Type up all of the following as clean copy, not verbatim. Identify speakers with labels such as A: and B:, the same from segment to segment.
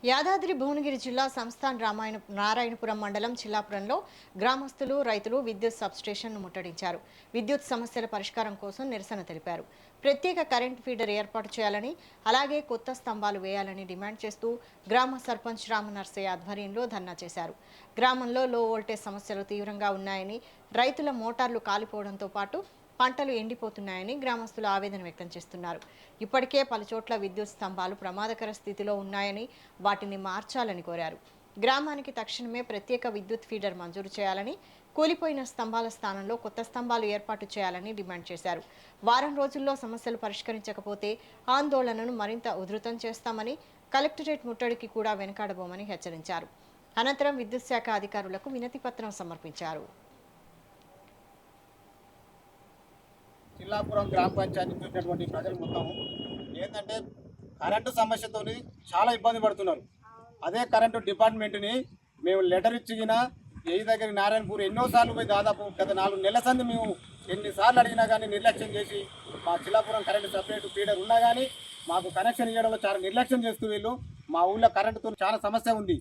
A: యాదాద్రి భువనగిరి జిల్లా సంస్థాన్ నారాయణపురం మండలం చిల్లాపురంలో గ్రామస్తులు రైతులు విద్యుత్ సబ్స్టేషన్ను ముట్టడించారు. విద్యుత్ సమస్యల పరిష్కారం కోసం నిరసన తెలిపారు. ప్రత్యేక కరెంట్ ఫీడర్ ఏర్పాటు చేయాలని, అలాగే కొత్త స్తంభాలు వేయాలని డిమాండ్ చేస్తూ గ్రామ సర్పంచ్ రామనర్సయ్య ఆధ్వర్యంలో ధర్నా చేశారు. గ్రామంలో లో వోల్టేజ్ సమస్యలు తీవ్రంగా ఉన్నాయని, రైతుల మోటార్లు కాలిపోవడంతో పాటు పంటలు ఎండిపోతున్నాయని గ్రామస్తులు ఆవేదన వ్యక్తం చేస్తున్నారు. ఇప్పటికే పలుచోట్ల విద్యుత్ స్తంభాలు ప్రమాదకర స్థితిలో ఉన్నాయని, వాటిని మార్చాలని కోరారు. గ్రామానికి తక్షణమే ప్రత్యేక విద్యుత్ ఫీడర్ మంజూరు చేయాలని, కూలిపోయిన స్తంభాల స్థానంలో కొత్త స్తంభాలు ఏర్పాటు చేయాలని డిమాండ్ చేశారు. వారం రోజుల్లో సమస్యలు పరిష్కరించకపోతే ఆందోళనను మరింత ఉధృతం చేస్తామని, కలెక్టరేట్ ముట్టడికి కూడా వెనకాడబోమని హెచ్చరించారు. అనంతరం విద్యుత్ శాఖ అధికారులకు వినతి పత్రం సమర్పించారు.
B: చిల్లాపురం గ్రామ పంచాయతీ చూసినటువంటి ప్రజలు మొత్తం ఏంటంటే కరెంటు సమస్యతో చాలా ఇబ్బంది పడుతున్నారు. అదే కరెంటు డిపార్ట్మెంట్ని మేము లెటర్ ఇచ్చిన ఏ దగ్గర నారాయణపూర్ ఎన్నోసార్లు పోయి దాదాపు గత 4 నెలల సంది మేము ఎన్నిసార్లు అడిగినా కానీ నిర్లక్ష్యం చేసి మా చిల్లాపురం కరెంటు సపరేట్ ఫీడర్ ఉన్నా కానీ మాకు కనెక్షన్ ఇవ్వడంలో చాలా నిర్లక్ష్యం చేస్తూ వీళ్ళు మా ఊళ్ళో కరెంటుతో చాలా సమస్య ఉంది.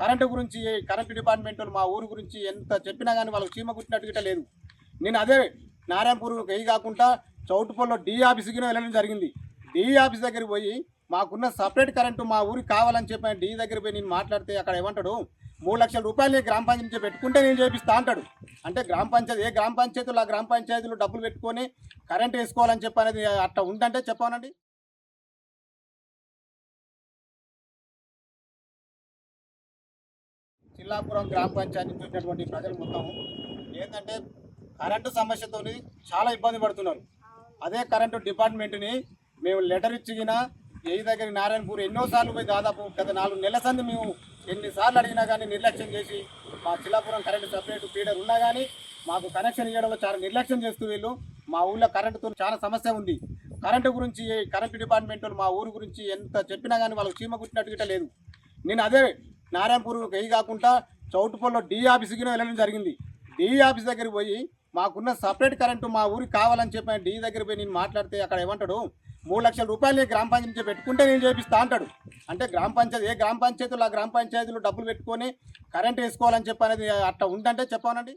B: కరెంటు గురించి కరెంటు డిపార్ట్మెంట్ మా ఊరు గురించి ఎంత చెప్పినా కానీ వాళ్ళకి చీమ కుట్టినట్టుగా లేదు. నేను అదే నారాయణపూర్ వెయ్యి కాకుండా చౌటుపల్లిలో డి ఆఫీస్కి వెళ్ళడం జరిగింది. డి ఆఫీస్ దగ్గరికి పోయి మాకున్న సపరేట్ కరెంటు మా ఊరికి కావాలని చెప్పి డి దగ్గర పోయి నేను మాట్లాడితే అక్కడ ఏమంటాడు, 3 లక్షల రూపాయలు గ్రామ పంచాయతీ నుంచి పెట్టుకుంటే నేను చేపిస్తా అంటాడు. అంటే గ్రామ పంచాయతీలు ఆ గ్రామ పంచాయతీలు డబ్బులు పెట్టుకొని కరెంట్ వేసుకోవాలని చెప్పి అనేది అట్లా ఉందంటే చెప్పానండి. చిల్లాపురం గ్రామ పంచాయతీ చూసినటువంటి ప్రజలు మొత్తం ఏంటంటే కరెంటు సమస్యతో చాలా ఇబ్బంది పడుతున్నారు. అదే కరెంటు డిపార్ట్మెంట్ని మేము లెటర్ ఇచ్చిన ఏ దగ్గర నారాయణపూర్ ఎన్నోసార్లు పోయి దాదాపు గత 4 నెలల సంది మేము ఎన్నిసార్లు అడిగినా కానీ నిర్లక్ష్యం చేసి మా చిల్లాపురం కరెంటు సపరేట్ ఫీడర్ ఉన్నా కానీ మాకు కనెక్షన్ ఇవ్వడంలో చాలా నిర్లక్ష్యం చేస్తూ వీళ్ళు మా ఊళ్ళో కరెంటుతో చాలా సమస్య ఉంది. కరెంటు గురించి కరెంటు డిపార్ట్మెంట్ మా ఊరు గురించి ఎంత చెప్పినా కానీ వాళ్ళకి చీమ కుట్టినట్టుగా లేదు. నేను అదే నారాయణపూర్ వెయ్యి కాకుండా చౌటుపల్లిలో డి ఆఫీస్కి వెళ్ళడం జరిగింది. డి ఆఫీస్ దగ్గరికి పోయి మాకున్న సపరేట్ కరెంటు మా ఊరికి కావాలని చెప్పి డి దగ్గర పోయి నేను మాట్లాడితే అక్కడ ఏమంటాడు, 3 లక్షల రూపాయలు గ్రామ పంచాయతీ నుంచి పెట్టుకుంటే నేను చేపిస్తా అంటాడు. అంటే గ్రామ పంచాయతీలు ఆ గ్రామ పంచాయతీలు డబ్బులు పెట్టుకొని కరెంట్ వేసుకోవాలని చెప్పి అనేది అట్లా ఉందంటే చెప్పానండి.